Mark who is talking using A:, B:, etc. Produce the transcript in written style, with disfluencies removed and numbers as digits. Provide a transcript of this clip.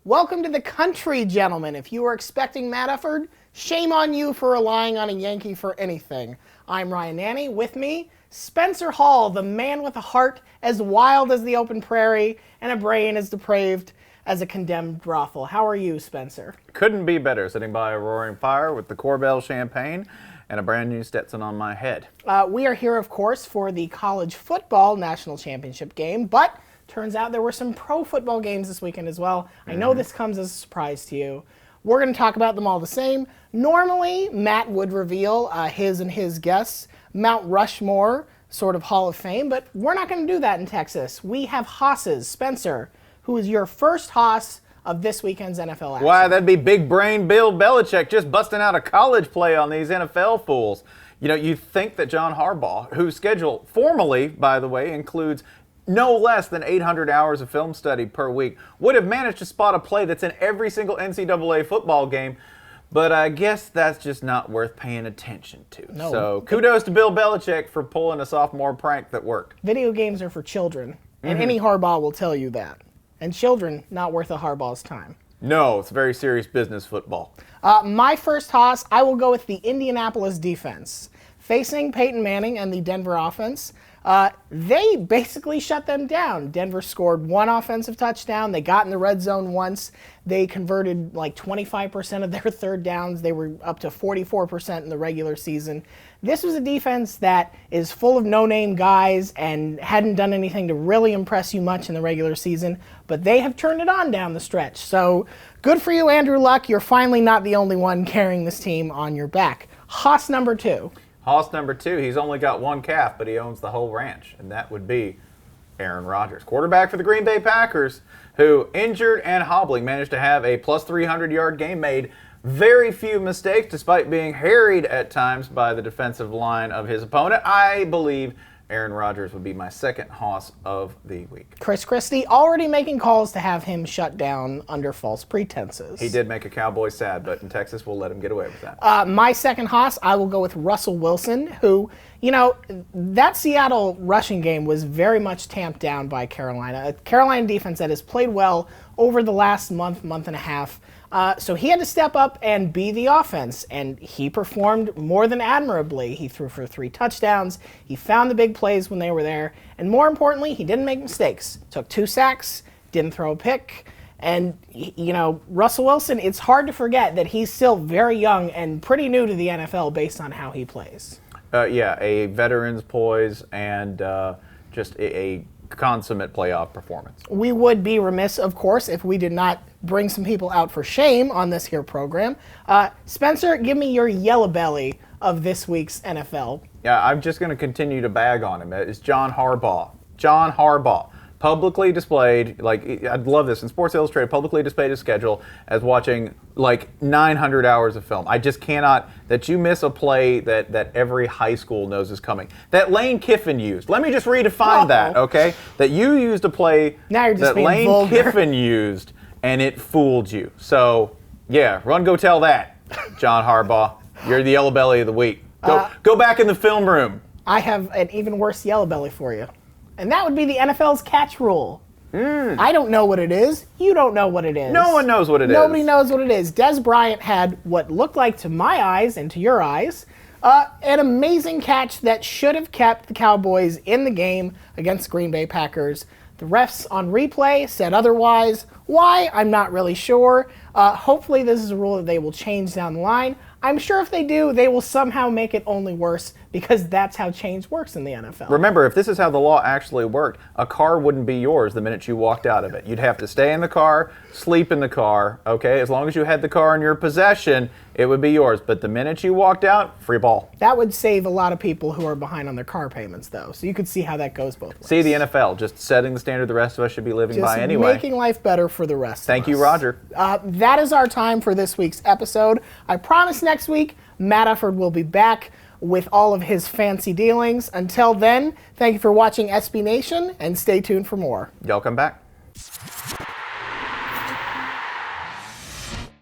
A: Welcome to the country, gentlemen. If you were expecting Matt Efford, shame on you for relying on a Yankee for anything. I'm Ryan Nanni. With me, Spencer Hall, the man with a heart as wild as the open prairie and a brain as depraved as a condemned brothel. How are you, Spencer?
B: Couldn't be better, sitting by a roaring fire with the Corbel champagne and a brand new Stetson on my head.
A: We are here, of course, for the college football national championship game, but turns out there were some pro football games this weekend as well. I know this comes as a surprise to you. We're going to talk about them all the same. Normally, Matt would reveal his and his guests' Mount Rushmore sort of Hall of Fame, but we're not going to do that in Texas. We have Hosses. Spencer, who is your first Hoss of this weekend's NFL action?
B: Why, that'd be big brain Bill Belichick just busting out a college play on these NFL fools. You know, you think that John Harbaugh, whose schedule formally, by the way, includes no less than 800 hours of film study per week, would have managed to spot a play that's in every single NCAA football game, but I guess that's just not worth paying attention to.
A: No.
B: So kudos to Bill Belichick for pulling a sophomore prank that worked.
A: Video games are for children, and any Harbaugh will tell you that. And children, not worth a Harbaugh's time.
B: No, it's very serious business football.
A: My first Hoss, I will go with the Indianapolis defense. Facing Peyton Manning and the Denver offense, they basically shut them down. Denver scored one offensive touchdown. They got in the red zone once. They converted like 25% of their third downs. They were up to 44% in the regular season. This was a defense that is full of no-name guys and hadn't done anything to really impress you much in the regular season, but they have turned it on down the stretch. So good for you, Andrew Luck. You're finally not the only one carrying this team on your back. Hoss number two.
B: Hoss number two, he's only got one calf, but he owns the whole ranch, and that would be Aaron Rodgers, quarterback for the Green Bay Packers, who, injured and hobbling, managed to have a plus 300-yard game, made very few mistakes despite being harried at times by the defensive line of his opponent. I believe Aaron Rodgers would be my second Hoss of the week.
A: Chris Christie already making calls to have him shut down under false pretenses.
B: He did make a Cowboy sad, but in Texas we'll let him get away with that.
A: My second Hoss, I will go with Russell Wilson, who, you know, that Seattle rushing game was very much tamped down by Carolina. A Carolina defense that has played well over the last month and a half. So he had to step up and be the offense, and he performed more than admirably. He threw for 3 touchdowns. He found the big plays when they were there. And more importantly, he didn't make mistakes. Took 2 sacks, didn't throw a pick. And, you know, Russell Wilson, it's hard to forget that he's still very young and pretty new to the NFL based on how he plays.
B: Yeah, a veteran's poise and just a consummate playoff performance.
A: We would be remiss, of course, if we did not bring some people out for shame on this here program. Spencer, give me your yellow belly of this week's NFL.
B: Yeah, I'm just going to continue to bag on him. It's John Harbaugh. John Harbaugh publicly displayed, like, I'd love this, in Sports Illustrated, publicly displayed his schedule as watching like 900 hours of film. I just cannot, that you miss a play that every high school knows is coming. That Lane Kiffin used. Let me just redefine that, okay? That you used a play
A: now you're just
B: that
A: being
B: Lane
A: vulgar.
B: Kiffin used, and it fooled you. So, yeah, run go tell that, John Harbaugh. You're the yellow belly of the week. Go back in the film room.
A: I have an even worse yellow belly for you. And that would be the NFL's catch rule. I don't know what it is. You don't know what it is.
B: No one knows what it is.
A: Nobody knows what it is. Dez Bryant had what looked like, to my eyes and to your eyes, an amazing catch that should have kept the Cowboys in the game against the Green Bay Packers. The refs on replay said otherwise. Why? I'm not really sure. Hopefully this is a rule that they will change down the line. I'm sure if they do, they will somehow make it only worse because that's how change works in the NFL.
B: Remember, if this is how the law actually worked, a car wouldn't be yours the minute you walked out of it. You'd have to stay in the car, sleep in the car, okay? As long as you had the car in your possession, it would be yours. But the minute you walked out, free ball.
A: That would save a lot of people who are behind on their car payments, though. So you could see how that goes both ways.
B: See, the NFL, just setting the standard the rest of us should be living by anyway.
A: Just making life better for the rest of us.
B: Thank you, Roger.
A: That is our time for this week's episode. I promise next week, Matt Efford will be back with all of his fancy dealings. Until then, thank you for watching SB Nation, and stay tuned for more.
B: Y'all come back.